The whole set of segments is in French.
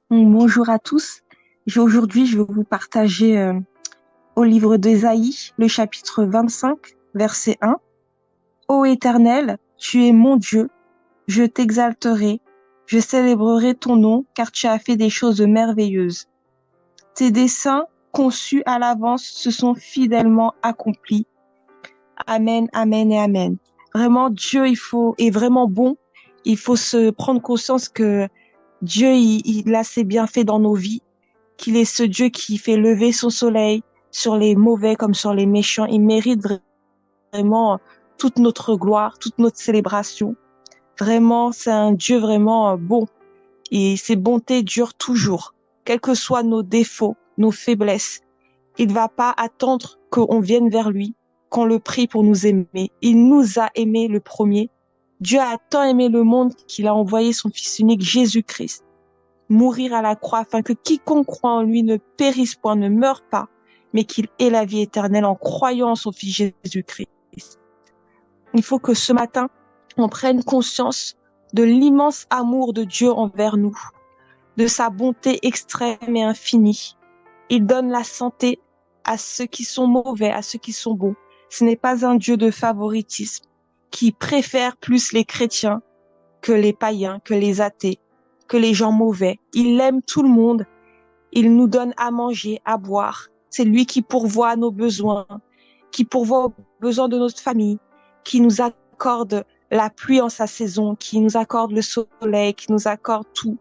Bonjour à tous. Aujourd'hui, je vais vous partager au livre d'Ésaïe, le chapitre 25, verset 1. Ô Éternel, tu es mon Dieu, je t'exalterai, je célébrerai ton nom, car tu as fait des choses merveilleuses. Tes desseins conçus à l'avance se sont fidèlement accomplis. Amen, amen et amen. Vraiment, Dieu, est vraiment bon. Il faut se prendre conscience que Dieu, il a ses bienfaits dans nos vies, qu'il est ce Dieu qui fait lever son soleil sur les mauvais comme sur les méchants. Il mérite vraiment toute notre gloire, toute notre célébration. Vraiment, c'est un Dieu vraiment bon. Et ses bontés durent toujours, quels que soient nos défauts, nos faiblesses. Il ne va pas attendre qu'on vienne vers lui, qu'on le prie pour nous aimer. Il nous a aimés le premier. Dieu a tant aimé le monde qu'il a envoyé son Fils unique, Jésus-Christ, mourir à la croix afin que quiconque croit en lui ne périsse point, ne meure pas, mais qu'il ait la vie éternelle en croyant en son Fils Jésus-Christ. Il faut que ce matin, on prenne conscience de l'immense amour de Dieu envers nous, de sa bonté extrême et infinie. Il donne la santé à ceux qui sont mauvais, à ceux qui sont bons. Ce n'est pas un Dieu de favoritisme qui préfère plus les chrétiens que les païens, que les athées, que les gens mauvais. Il aime tout le monde. Il nous donne à manger, à boire. C'est lui qui pourvoit à nos besoins, qui pourvoit aux besoins de notre famille, qui nous accorde la pluie en sa saison, qui nous accorde le soleil, qui nous accorde tout,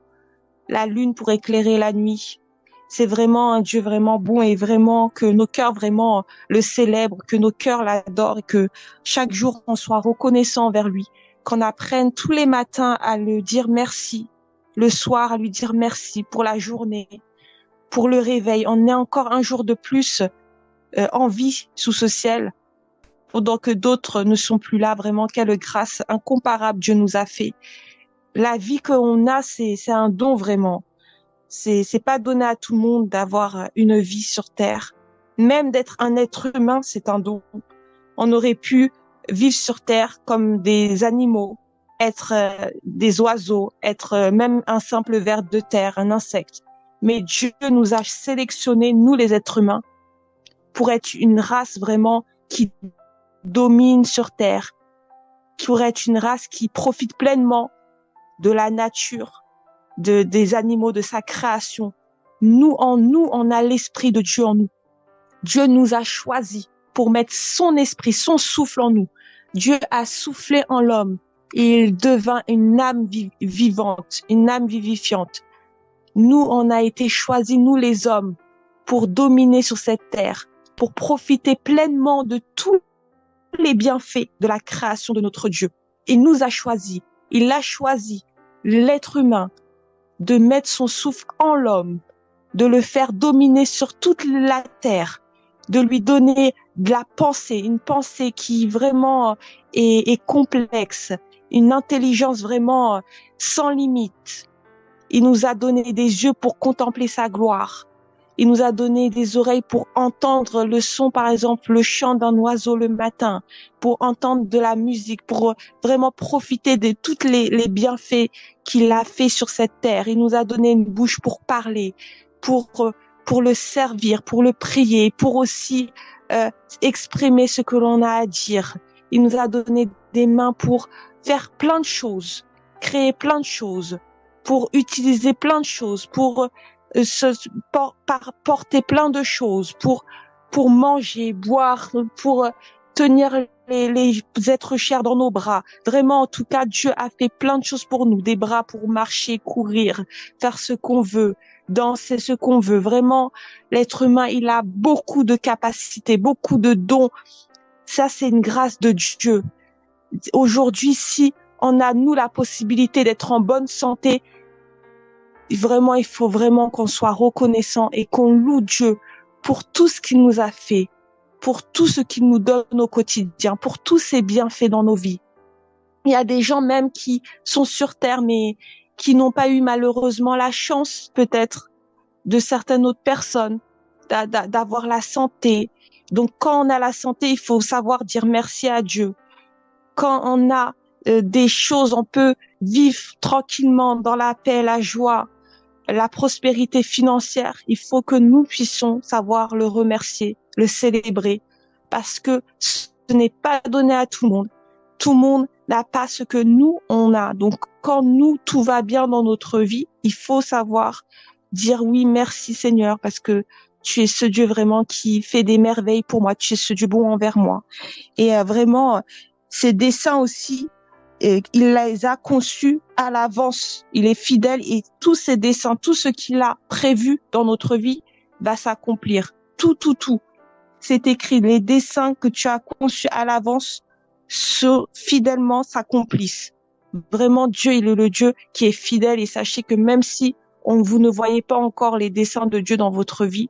la lune pour éclairer la nuit. C'est vraiment un Dieu vraiment bon et vraiment que nos cœurs vraiment le célèbrent, que nos cœurs l'adorent et que chaque jour on soit reconnaissant envers lui, qu'on apprenne tous les matins à le dire merci, le soir à lui dire merci pour la journée, pour le réveil. On est encore un jour de plus en vie sous ce ciel, pendant que d'autres ne sont plus là. Vraiment, quelle grâce incomparable Dieu nous a fait. La vie qu'on a, c'est un don vraiment. C'est pas donné à tout le monde d'avoir une vie sur terre. Même d'être un être humain, c'est un don. On aurait pu vivre sur terre comme des animaux, être des oiseaux, être même un simple ver de terre, un insecte. Mais Dieu nous a sélectionnés, nous les êtres humains, pour être une race vraiment qui domine sur terre, pour être une race qui profite pleinement de la nature, des animaux, de sa création. Nous, on a l'esprit de Dieu en nous. Dieu nous a choisis pour mettre son esprit, son souffle en nous. Dieu a soufflé en l'homme et il devint une âme vivante, une âme vivifiante. Nous, on a été choisis, nous les hommes, pour dominer sur cette terre, pour profiter pleinement de tous les bienfaits de la création de notre Dieu. Il nous a choisis, il a choisi l'être humain de mettre son souffle en l'homme, de le faire dominer sur toute la terre, de lui donner de la pensée, une pensée qui vraiment est complexe, une intelligence vraiment sans limite. Il nous a donné des yeux pour contempler sa gloire. Il nous a donné des oreilles pour entendre le son, par exemple, le chant d'un oiseau le matin, pour entendre de la musique, pour vraiment profiter de tous les bienfaits qu'il a fait sur cette terre. Il nous a donné une bouche pour parler, pour, pour le servir, pour le prier, pour aussi exprimer ce que l'on a à dire. Il nous a donné des mains pour faire plein de choses, créer plein de choses, pour utiliser plein de choses, pour porter plein de choses, pour manger, boire, pour tenir les êtres chers dans nos bras. Vraiment, en tout cas, Dieu a fait plein de choses pour nous, des bras pour marcher, courir, faire ce qu'on veut, danser ce qu'on veut. Vraiment, l'être humain, il a beaucoup de capacités, beaucoup de dons. Ça, c'est une grâce de Dieu. Aujourd'hui, si on a, nous, la possibilité d'être en bonne santé, vraiment, il faut vraiment qu'on soit reconnaissant et qu'on loue Dieu pour tout ce qu'il nous a fait, pour tout ce qu'il nous donne au quotidien, pour tous ses bienfaits dans nos vies. Il y a des gens même qui sont sur terre, mais qui n'ont pas eu malheureusement la chance, peut-être, de certaines autres personnes, d'avoir la santé. Donc, quand on a la santé, il faut savoir dire merci à Dieu. Quand on a des choses, on peut vivre tranquillement dans la paix, la joie, la prospérité financière, il faut que nous puissions savoir le remercier, le célébrer, parce que ce n'est pas donné à tout le monde. Tout le monde n'a pas ce que nous, on a. Donc, quand nous, tout va bien dans notre vie, il faut savoir dire oui, merci Seigneur, parce que tu es ce Dieu vraiment qui fait des merveilles pour moi. Tu es ce Dieu bon envers moi. Et vraiment, ces dessins aussi, et il les a conçus à l'avance. Il est fidèle et tous ses dessins, tout ce qu'il a prévu dans notre vie va s'accomplir. Tout. C'est écrit. Les dessins que tu as conçus à l'avance fidèlement s'accomplissent. Vraiment, Dieu, il est le Dieu qui est fidèle et sachez que même si vous ne voyez pas encore les dessins de Dieu dans votre vie,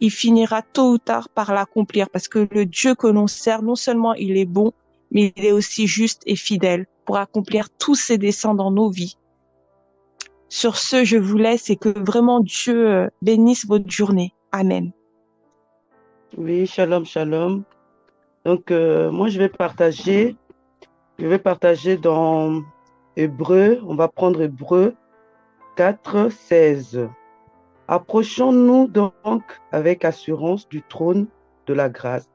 il finira tôt ou tard par l'accomplir parce que le Dieu que l'on sert, non seulement il est bon, mais il est aussi juste et fidèle pour accomplir tous ses desseins dans nos vies. Sur ce, je vous laisse et que vraiment Dieu bénisse votre journée. Amen. Oui, shalom, shalom. Donc, moi, je vais partager dans Hébreu, on va prendre Hébreu 4, 16. Approchons-nous donc avec assurance du trône de la grâce,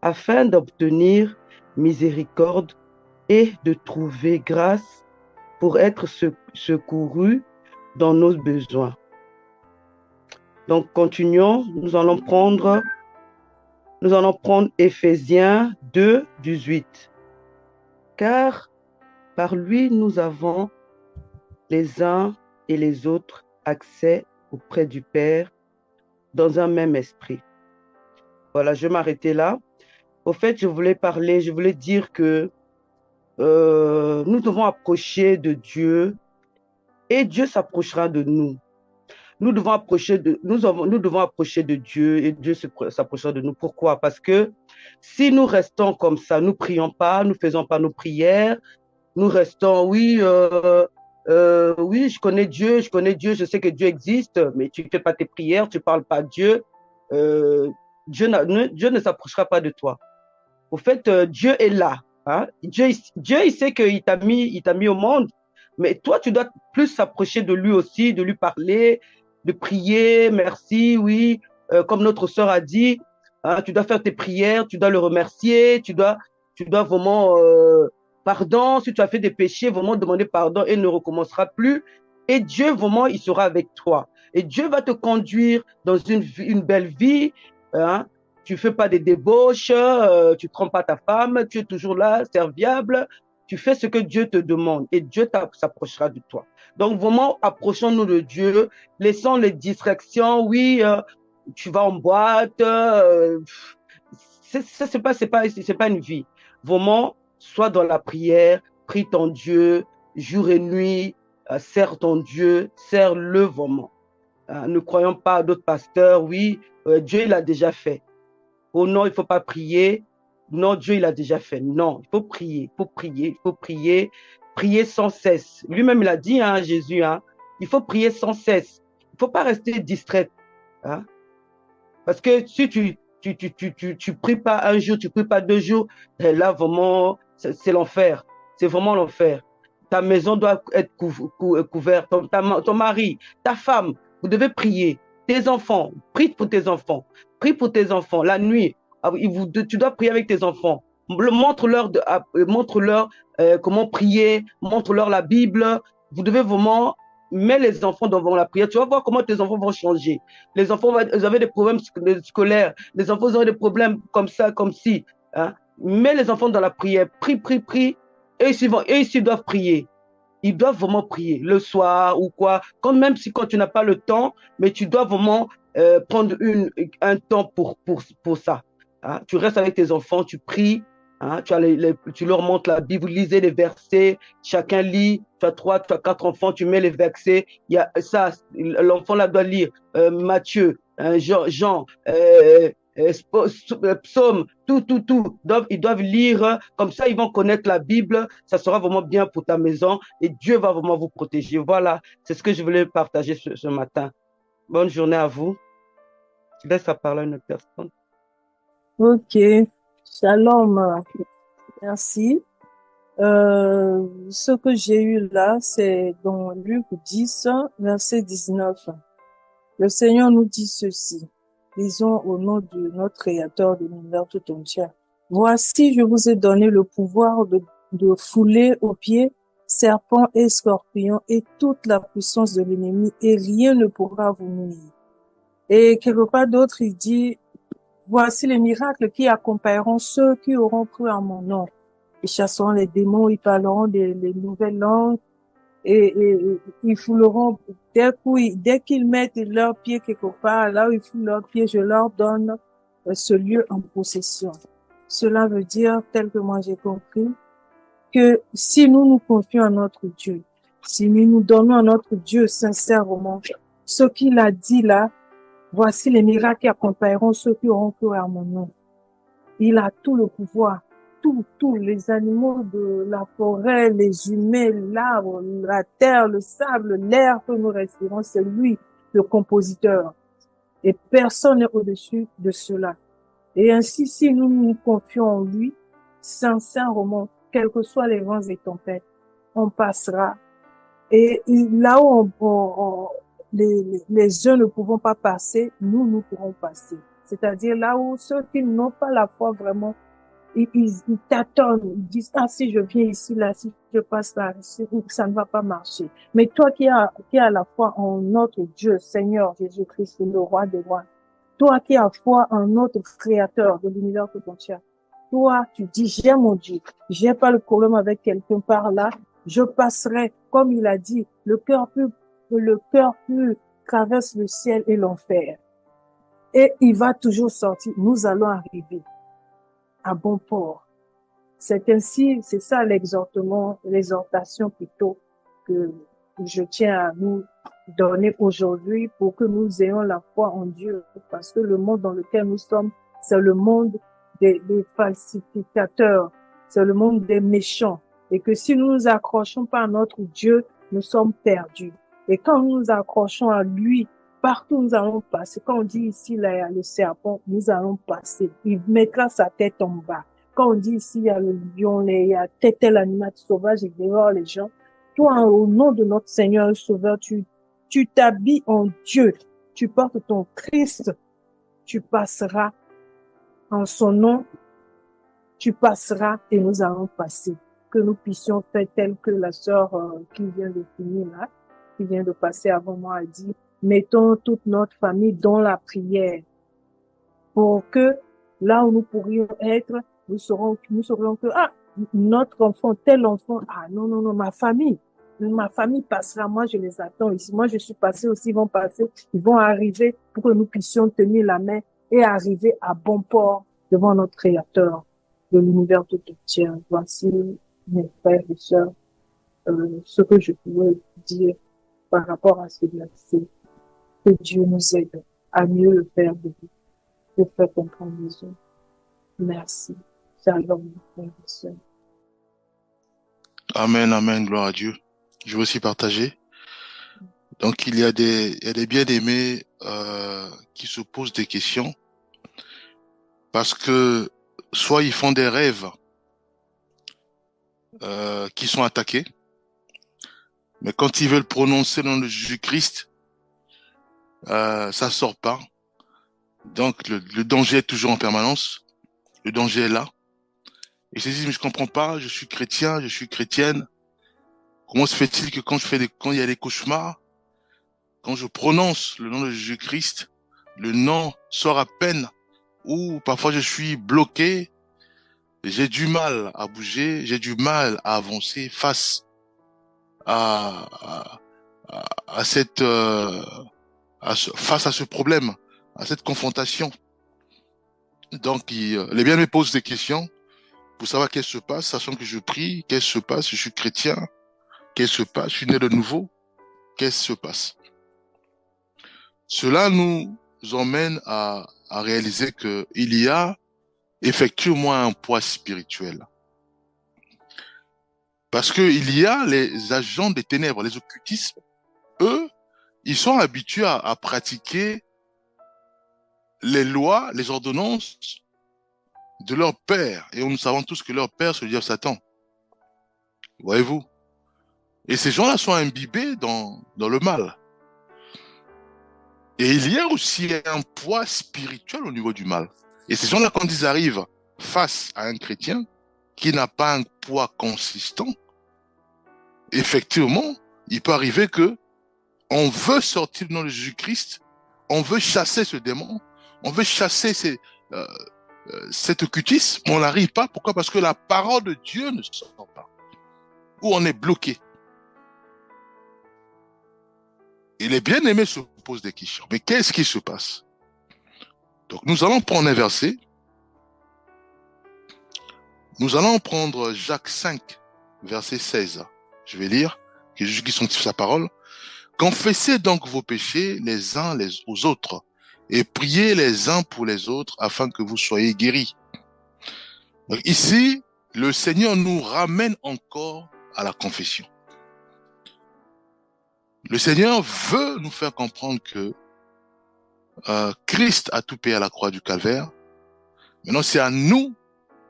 afin d'obtenir miséricorde et de trouver grâce pour être secourus dans nos besoins. Donc, continuons, nous allons prendre Éphésiens 2, 18. Car par lui, nous avons les uns et les autres accès auprès du Père dans un même esprit. Voilà, je vais m'arrêter là. Au fait, je voulais dire que nous devons approcher de Dieu et Dieu s'approchera de nous. Nous devons approcher de Dieu et Dieu s'approchera de nous. Pourquoi? Parce que si nous restons comme ça, nous ne prions pas, nous ne faisons pas nos prières, nous restons, oui, je connais Dieu, je sais que Dieu existe, mais tu ne fais pas tes prières, tu ne parles pas à Dieu, Dieu ne s'approchera pas de toi. Au fait, Dieu est là. Hein? Dieu, il sait qu'il t'a mis au monde, mais toi, tu dois plus s'approcher de lui aussi, de lui parler, de prier, merci, oui. Comme notre sœur a dit, hein, tu dois faire tes prières, tu dois le remercier, tu dois vraiment, pardon, si tu as fait des péchés, vraiment demander pardon et ne recommencera plus. Et Dieu, vraiment, il sera avec toi. Et Dieu va te conduire dans une belle vie, hein. Tu ne fais pas des débauches, tu ne trompes pas ta femme, tu es toujours là, serviable. Tu fais ce que Dieu te demande et Dieu s'approchera de toi. Donc, vraiment, approchons-nous de Dieu, laissons les distractions. Oui, tu vas en boîte, c'est pas une vie. Vraiment, sois dans la prière, prie ton Dieu, jour et nuit, sers ton Dieu, sers-le vraiment. Ne croyons pas à d'autres pasteurs, oui, Dieu il a déjà fait. Oh non, il ne faut pas prier. Non, Dieu, il a déjà fait. Non, il faut prier, prier sans cesse. Lui-même, il a dit, hein, Jésus, hein, il faut prier sans cesse. Il ne faut pas rester distrait. Hein. Parce que si tu pries pas un jour, tu pries pas 2 jours, là, vraiment, c'est l'enfer. C'est vraiment l'enfer. Ta maison doit être couverte. Ton mari, ta femme, vous devez prier. Tes enfants, prie pour tes enfants. Prie pour tes enfants. La nuit, tu dois prier avec tes enfants. Montre-leur comment prier. Montre-leur la Bible. Vous devez vraiment mettre les enfants devant la prière. Tu vas voir comment tes enfants vont changer. Les enfants, ils avaient des problèmes scolaires. Les enfants, ils ont des problèmes comme ça, comme ci. Hein. Mets les enfants dans la prière. Prie. Et ils doivent prier. Ils doivent vraiment prier le soir ou quoi. Même quand tu n'as pas le temps, mais tu dois vraiment prendre un temps pour ça. Hein. Tu restes avec tes enfants, tu pries. Hein, tu leur montres la Bible, vous lisez les versets, chacun lit, tu as 3, tu as 4 enfants, tu mets les versets, il y a ça, l'enfant là doit lire Matthieu, Jean, psaume, tout. Ils doivent lire, comme ça ils vont connaître la Bible, ça sera vraiment bien pour ta maison et Dieu va vraiment vous protéger. Voilà, c'est ce que je voulais partager ce matin. Bonne journée à vous. Je laisse la parole à une autre personne. Ok, shalom, merci. Ce que j'ai eu là, c'est dans Luc 10, verset 19. Le Seigneur nous dit ceci. Lisons au nom de notre Créateur de l'univers tout entier. Voici, je vous ai donné le pouvoir de fouler aux pieds serpents et scorpions et toute la puissance de l'ennemi, et rien ne pourra vous nuire. Et quelque part d'autre, il dit, voici les miracles qui accompagneront ceux qui auront cru en mon nom. Ils chasseront les démons, ils parleront des nouvelles langues, et ils fouleront dès qu'ils mettent leurs pieds quelque part, là où ils foulent leurs pieds, je leur donne ce lieu en possession. Cela veut dire, tel que moi j'ai compris, que si nous nous confions à notre Dieu, si nous nous donnons à notre Dieu sincèrement, ce qu'il a dit là, voici les miracles qui accompagneront ceux qui auront cru à mon nom. Il a tout le pouvoir. Tous les animaux de la forêt, les humains, l'arbre, la terre, le sable, l'air que nous respirons, c'est lui, le compositeur. Et personne n'est au-dessus de cela. Et ainsi, si nous nous confions en lui, sincèrement, quels que soient les vents et tempêtes, on passera. Et là où les uns ne pouvons pas passer, nous pourrons passer. C'est-à-dire là où ceux qui n'ont pas la foi vraiment, ils tâtonnent, ils disent, ah, si je viens ici, là, si je passe là, ça ne va pas marcher. Mais toi qui as la foi en notre Dieu, Seigneur Jésus-Christ, le roi des rois, toi qui as foi en notre créateur de l'univers tout entier, toi, tu dis, j'ai mon Dieu, j'ai pas le problème avec quelqu'un par là, je passerai, comme il a dit, le cœur plus traverse le ciel et l'enfer. Et il va toujours sortir. Nous allons arriver à bon port. C'est ainsi, c'est ça l'exhortation plutôt que je tiens à nous donner aujourd'hui pour que nous ayons la foi en Dieu. Parce que le monde dans lequel nous sommes, c'est le monde des falsificateurs, c'est le monde des méchants. Et que si nous nous accrochons pas à notre Dieu, nous sommes perdus. Et quand nous nous accrochons à lui, partout nous allons passer. Quand on dit ici, là, il y a le serpent, nous allons passer. Il mettra sa tête en bas. Quand on dit ici, il y a le lion, il y a tel animal sauvage, il dévore les gens. Toi, au nom de notre Seigneur et Sauveur, tu t'habilles en Dieu. Tu portes ton Christ. Tu passeras en son nom. Tu passeras et nous allons passer. Que nous puissions faire tel que la sœur qui vient de finir là, qui vient de passer avant moi, a dit, mettons toute notre famille dans la prière pour que là où nous pourrions être, nous saurions que, ah, notre enfant, tel enfant, ah, non, ma famille passera, moi je les attends ici, moi je suis passé aussi, ils vont passer, ils vont arriver pour que nous puissions tenir la main et arriver à bon port devant notre Créateur de l'univers tout entier. Voici, mes frères et sœurs, ce que je pouvais dire par rapport à ce verset. Que Dieu nous aide à mieux le faire de faire comprendre les autres. Merci. Shalom, frères et sœurs. Amen, amen, gloire à Dieu. Je veux aussi partager. Donc, il y a des bien-aimés qui se posent des questions parce que soit ils font des rêves qui sont attaqués, mais quand ils veulent prononcer le nom de Jésus-Christ, ça sort pas. Donc, le danger est toujours en permanence. Le danger est là. Et ils se disent, mais je comprends pas, je suis chrétien, je suis chrétienne. Comment se fait-il que quand il y a des cauchemars, quand je prononce le nom de Jésus-Christ, le nom sort à peine, ou parfois je suis bloqué, j'ai du mal à bouger, j'ai du mal à avancer face à, à cette, face à ce problème, à cette confrontation. Donc, les bien me posent des questions pour savoir qu'est-ce qui se passe, sachant que je prie, qu'est-ce qui se passe, je suis chrétien, qu'est-ce qui se passe, je suis né de nouveau, qu'est-ce qui se passe. Cela nous emmène à réaliser que il y a effectivement un poids spirituel. Parce que il y a les agents des ténèbres, les occultistes, eux, ils sont habitués à pratiquer les lois, les ordonnances de leur père. Et nous savons tous que leur père, c'est le diable Satan. Voyez-vous? Et ces gens-là sont imbibés dans le mal. Et il y a aussi un poids spirituel au niveau du mal. Et ces gens-là, quand ils arrivent face à un chrétien qui n'a pas un poids consistant, effectivement, il peut arriver que on veut sortir du nom de Jésus-Christ, on veut chasser ce démon, on veut chasser cette cutis, mais on n'arrive pas. Pourquoi? Parce que la parole de Dieu ne sort pas. Ou on est bloqué. Et les bien-aimés se posent des questions. Mais qu'est-ce qui se passe? Donc nous allons prendre un verset. Nous allons prendre Jacques 5, verset 16. Je vais lire, que Jésus qui sanctifie sa parole. Confessez donc vos péchés les uns aux autres et priez les uns pour les autres afin que vous soyez guéris. Donc ici, le Seigneur nous ramène encore à la confession. Le Seigneur veut nous faire comprendre que Christ a tout payé à la croix du Calvaire. Maintenant, c'est à nous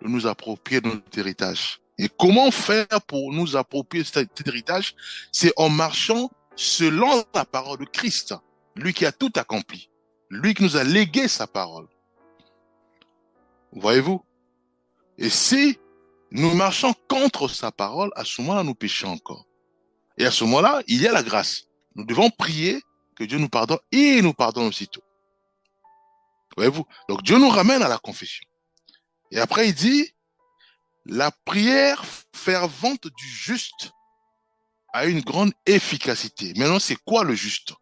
de nous approprier de notre héritage. Et comment faire pour nous approprier cet héritage? C'est en marchant selon la parole de Christ, lui qui a tout accompli, lui qui nous a légué sa parole. Voyez-vous? Et si nous marchons contre sa parole, à ce moment-là, nous péchons encore. Et à ce moment-là, il y a la grâce. Nous devons prier que Dieu nous pardonne et il nous pardonne aussitôt. Voyez-vous? Donc Dieu nous ramène à la confession. Et après, il dit, la prière fervente du juste a une grande efficacité. Maintenant, c'est quoi le juste?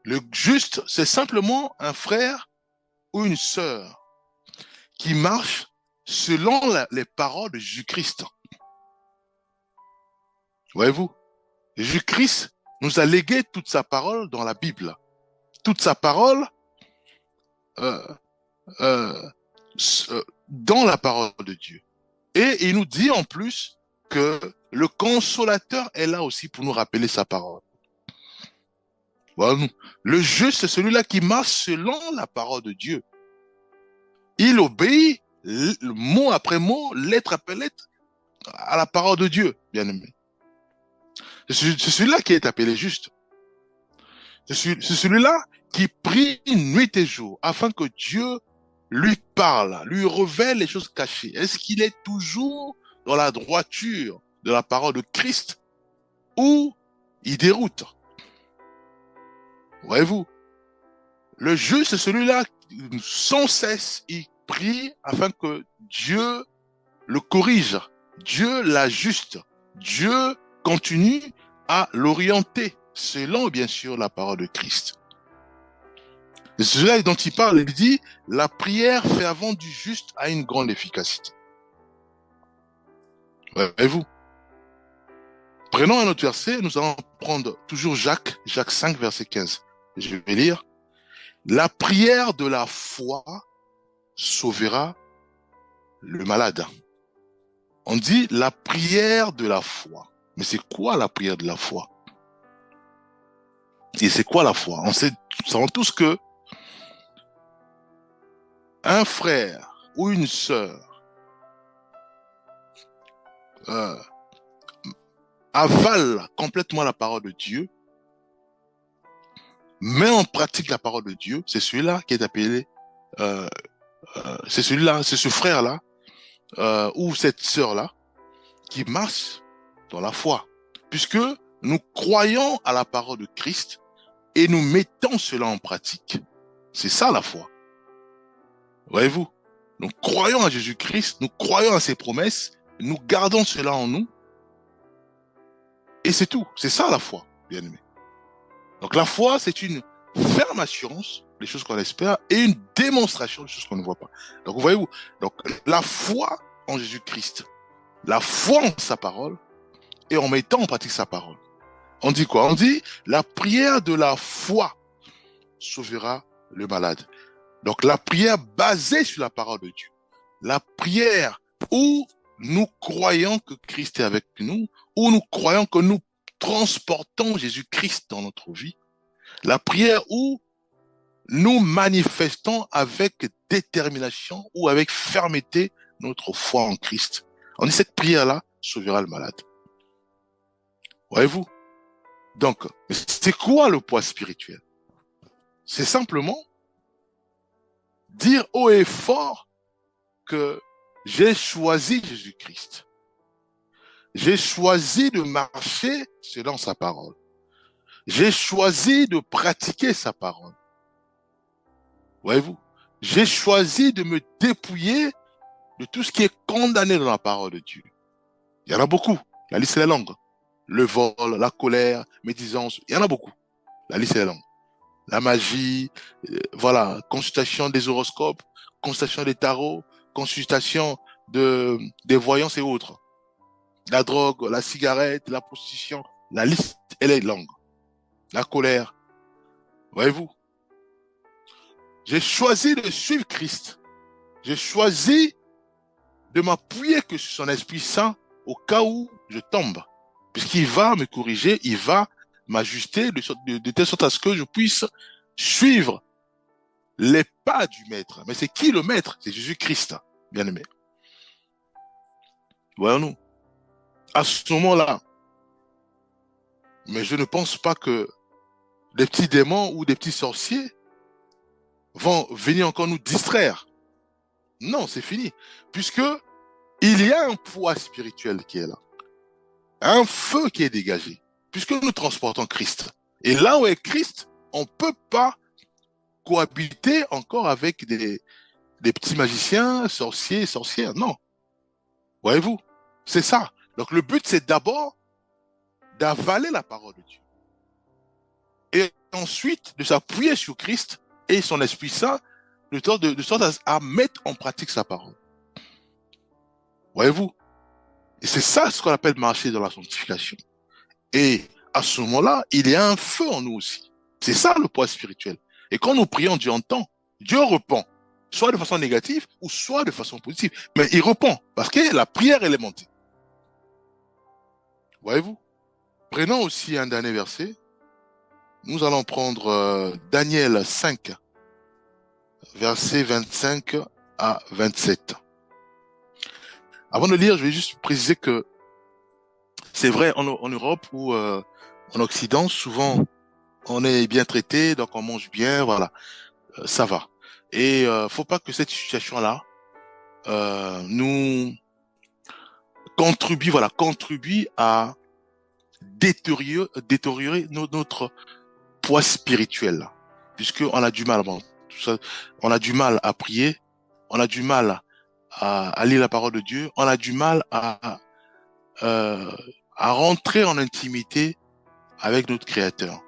Le juste, c'est simplement un frère ou une sœur qui marche selon les paroles de Jésus-Christ. Voyez-vous? Jésus-Christ nous a légué toute sa parole dans la Bible. Toute sa parole dans la parole de Dieu. Et il nous dit en plus que le consolateur est là aussi pour nous rappeler sa parole. Voilà. Le juste, c'est celui-là qui marche selon la parole de Dieu. Il obéit mot après mot, lettre après lettre, à la parole de Dieu, bien aimé. C'est celui-là qui est appelé juste. C'est celui-là qui prie nuit et jour afin que Dieu lui parle, lui révèle les choses cachées. Est-ce qu'il est toujours dans la droiture de la parole de Christ ou il déroute? Voyez-vous, le juste, c'est celui-là qui, sans cesse, il prie afin que Dieu le corrige, Dieu l'ajuste, Dieu continue à l'orienter, selon bien sûr la parole de Christ. C'est celui-là dont il parle, il dit, la prière fervente du juste a une grande efficacité. Voyez-vous? Prenons un autre verset, nous allons prendre toujours Jacques 5, verset 15. Je vais lire. La prière de la foi sauvera le malade. On dit la prière de la foi. Mais c'est quoi la prière de la foi? Et c'est quoi la foi? Nous savons tous que un frère ou une sœur avale complètement la parole de Dieu, met en pratique la parole de Dieu, c'est celui-là qui est appelé, c'est celui-là, c'est ce frère-là, ou cette sœur-là, qui marche dans la foi, puisque nous croyons à la parole de Christ et nous mettons cela en pratique. C'est ça la foi. Voyez-vous? Nous croyons à Jésus-Christ, nous croyons à ses promesses, nous gardons cela en nous, et c'est tout. C'est ça la foi, bien aimé. Donc la foi, c'est une ferme assurance des choses qu'on espère et une démonstration des choses qu'on ne voit pas. Donc voyez-vous, donc la foi en Jésus-Christ, la foi en sa parole et en mettant en pratique sa parole. On dit quoi? On dit la prière de la foi sauvera le malade. Donc la prière basée sur la parole de Dieu. La prière où nous croyons que Christ est avec nous, où nous croyons que nous transportons Jésus-Christ dans notre vie. La prière où nous manifestons avec détermination ou avec fermeté notre foi en Christ. On dit cette prière-là sauvera le malade. Voyez-vous? Donc, c'est quoi le poids spirituel? C'est simplement dire haut et fort que j'ai choisi Jésus-Christ. J'ai choisi de marcher selon sa parole. J'ai choisi de pratiquer sa parole. Voyez-vous? J'ai choisi de me dépouiller de tout ce qui est condamné dans la parole de Dieu. Il y en a beaucoup. La liste est longue. Le vol, la colère, médisance, il y en a beaucoup. La liste est longue. La magie, voilà, consultation des horoscopes, consultation des tarots, consultation des voyances et autres. La drogue, la cigarette, la prostitution, la liste, elle est longue. La colère, voyez-vous. J'ai choisi de suivre Christ. J'ai choisi de m'appuyer que sur son Esprit Saint au cas où je tombe. Puisqu'il va me corriger, il va m'ajuster de telle sorte à ce que je puisse suivre les pas du Maître. Mais c'est qui le Maître? C'est Jésus-Christ, bien aimé. Voyons-nous. À ce moment-là, mais je ne pense pas que des petits démons ou des petits sorciers vont venir encore nous distraire. Non, c'est fini. Puisque il y a un poids spirituel qui est là. Un feu qui est dégagé. Puisque nous transportons Christ. Et là où est Christ, on ne peut pas cohabiter encore avec des petits magiciens, sorciers, sorcières. Non. Voyez-vous? C'est ça. Donc le but, c'est d'abord d'avaler la parole de Dieu. Et ensuite, de s'appuyer sur Christ et son Esprit Saint, de sorte à mettre en pratique sa parole. Voyez-vous? Et c'est ça ce qu'on appelle marcher dans la sanctification. Et à ce moment-là, il y a un feu en nous aussi. C'est ça le poids spirituel. Et quand nous prions, Dieu entend. Dieu répond, soit de façon négative ou soit de façon positive. Mais il répond, parce que la prière, elle est montée. Voyez-vous? Prenons aussi un dernier verset. Nous allons prendre Daniel 5, versets 25 à 27. Avant de lire, je vais juste préciser que c'est vrai en Europe ou en Occident, souvent on est bien traité, donc on mange bien, voilà, ça va. Et faut pas que cette situation-là nous contribue à détériorer notre poids spirituel, puisqu'on a du mal, bon, tout ça, on a du mal à prier, on a du mal à lire la parole de Dieu, on a du mal à rentrer en intimité avec notre Créateur.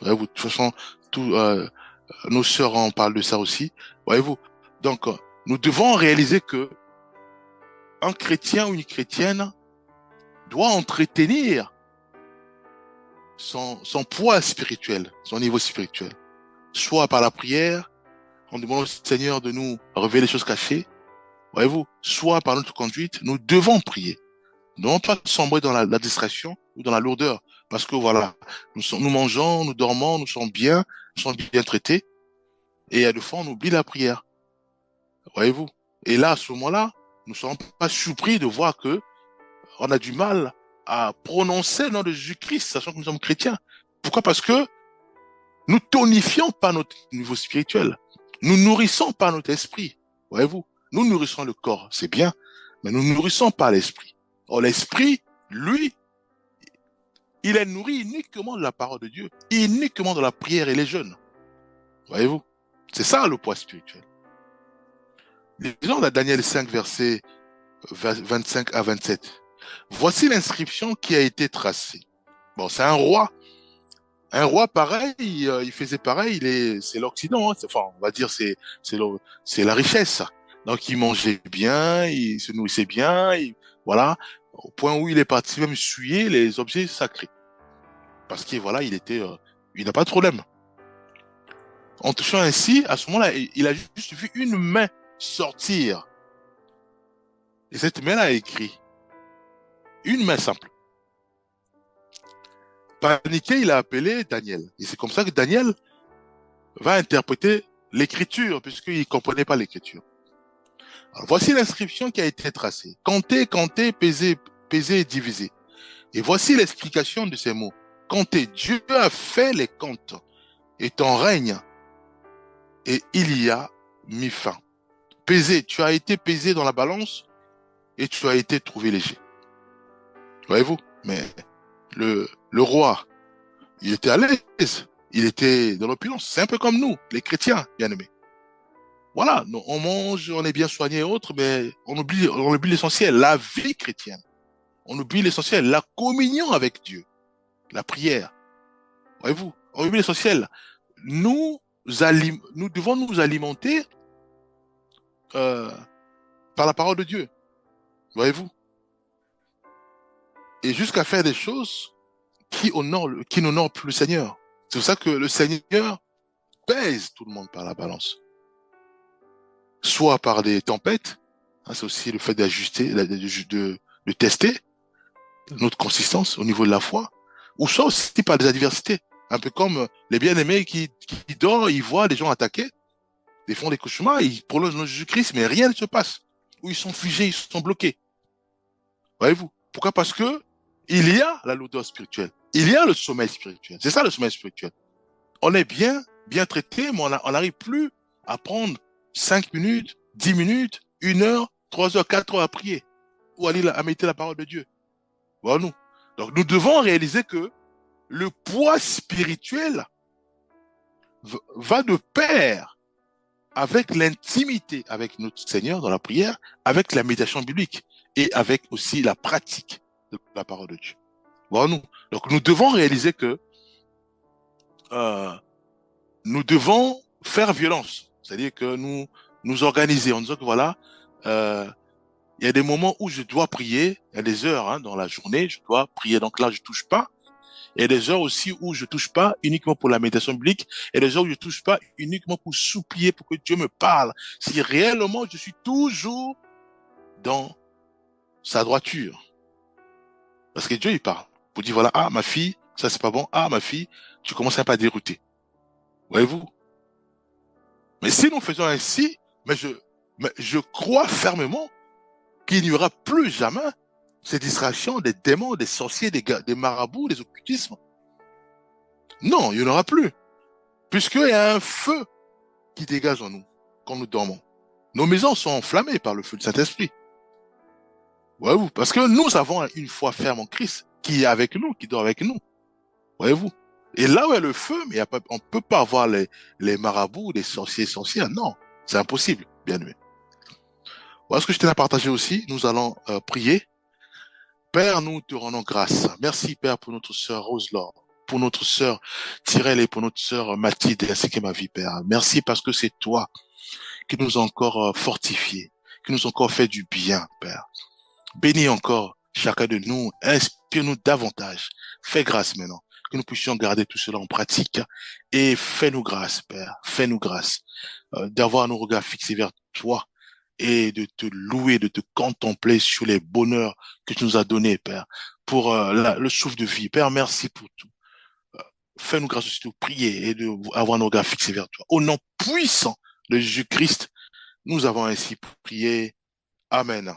Voyez-vous, de toute façon, nos sœurs en parlent de ça aussi. Voyez-vous, donc nous devons réaliser que un chrétien ou une chrétienne doit entretenir son poids spirituel, son niveau spirituel, soit par la prière, en demandant au Seigneur de nous révéler les choses cachées, voyez-vous, soit par notre conduite, nous devons prier. Non pas sombrer dans la distraction ou dans la lourdeur, parce que voilà, nous mangeons, nous dormons, nous sommes bien traités, et à des fois on oublie la prière, voyez-vous. Et là, à ce moment-là, nous ne sommes pas surpris de voir que on a du mal à prononcer le nom de Jésus-Christ, sachant que nous sommes chrétiens. Pourquoi? Parce que nous tonifions pas notre niveau spirituel, nous nourrissons pas notre esprit, voyez-vous. Nous nourrissons le corps, c'est bien, mais nous nourrissons pas l'esprit. Or, l'esprit, lui, il est nourri uniquement de la parole de Dieu, uniquement de la prière et les jeûnes. Voyez-vous? C'est ça le poids spirituel. Lisons dans Daniel 5, versets 25 à 27. Voici l'inscription qui a été tracée. Bon, c'est un roi. Un roi pareil, il faisait pareil, c'est l'Occident, hein. Enfin, on va dire, c'est la richesse. Donc, il mangeait bien, il se nourrissait bien, voilà, au point où il est parti même souiller les objets sacrés. Parce que voilà, il n'a pas de problème. En touchant ainsi, à ce moment-là, il a juste vu une main sortir. Et cette main-là a écrit. Une main simple. Paniqué, il a appelé Daniel. Et c'est comme ça que Daniel va interpréter l'écriture, puisqu'il ne comprenait pas l'écriture. Alors, voici l'inscription qui a été tracée. Comptez, pesez et divisez. Et voici l'explication de ces mots. Quand Dieu a fait les comptes et ton règne, et il y a mis fin. Pesé, tu as été pesé dans la balance et tu as été trouvé léger. Voyez-vous? Mais le roi, il était à l'aise. Il était dans l'opulence. C'est un peu comme nous, les chrétiens, bien aimés. Voilà, on mange, on est bien soigné et autres, mais on oublie l'essentiel, la vie chrétienne. On oublie l'essentiel, la communion avec Dieu, la prière. Voyez-vous? On oublie l'essentiel. Nous devons nous alimenter par la parole de Dieu. Voyez-vous? Et jusqu'à faire des choses qui n'honorent plus le Seigneur. C'est pour ça que le Seigneur pèse tout le monde par la balance. Soit par des tempêtes, hein, c'est aussi le fait d'ajuster, de tester notre consistance au niveau de la foi, ou soit aussi par des adversités. Un peu comme les bien-aimés qui dorment, ils voient des gens attaquer, ils font des cauchemars, ils prolongent le nom de Jésus-Christ, mais rien ne se passe. Ou ils sont figés, ils sont bloqués. Voyez-vous? Pourquoi? Parce que il y a la lourdeur spirituelle. Il y a le sommeil spirituel. C'est ça le sommeil spirituel. On est bien traité, mais on n'arrive plus à prendre 5 minutes, 10 minutes, 1 heure, 3 heures, 4 heures à prier. Ou aller à méditer la parole de Dieu. Voilà, nous. Donc nous devons réaliser que le poids spirituel va de pair avec l'intimité avec notre Seigneur dans la prière, avec la méditation biblique et avec aussi la pratique de la parole de Dieu. Voilà, nous. Donc nous devons réaliser que nous devons faire violence. C'est-à-dire que nous organiser en disant que voilà, il y a des moments où je dois prier, il y a des heures dans la journée, je dois prier, donc là je touche pas. Il y a des heures aussi où je touche pas uniquement pour la méditation biblique, il y a des heures où je touche pas uniquement pour supplier, pour que Dieu me parle. Si réellement je suis toujours dans sa droiture. Parce que Dieu il parle. Pour dire voilà, ah ma fille, ça c'est pas bon, ah ma fille, tu commences un peu à dérouter. Voyez-vous? Mais si nous faisons ainsi, mais je crois fermement qu'il n'y aura plus jamais ces distractions des démons, des sorciers, des marabouts, des occultismes. Non, il n'y en aura plus. Puisqu'il y a un feu qui dégage en nous quand nous dormons. Nos maisons sont enflammées par le feu du Saint-Esprit. Voyez-vous? Parce que nous avons une foi ferme en Christ qui est avec nous, qui dort avec nous. Voyez-vous? Et là où est le feu, mais on ne peut pas avoir les marabouts, les sorciers, sorcières. Non, c'est impossible, bien aimé. Voilà ce que je tenais à partager aussi. Nous allons prier. Père, nous te rendons grâce. Merci, Père, pour notre sœur Rose-Laure, pour notre sœur Tyrell et pour notre sœur Mathilde, ainsi que ma vie, Père. Merci parce que c'est toi qui nous a encore fortifiés, qui nous a encore fait du bien, Père. Bénis encore chacun de nous, inspire-nous davantage. Fais grâce maintenant, que nous puissions garder tout cela en pratique et fais-nous grâce, Père. Fais-nous grâce d'avoir nos regards fixés vers toi et de te louer, de te contempler sur les bonheurs que tu nous as donnés, Père, pour le souffle de vie. Père, merci pour tout. Fais-nous grâce aussi de prier et de avoir nos regards fixés vers toi. Au nom puissant de Jésus-Christ, nous avons ainsi prié. Amen.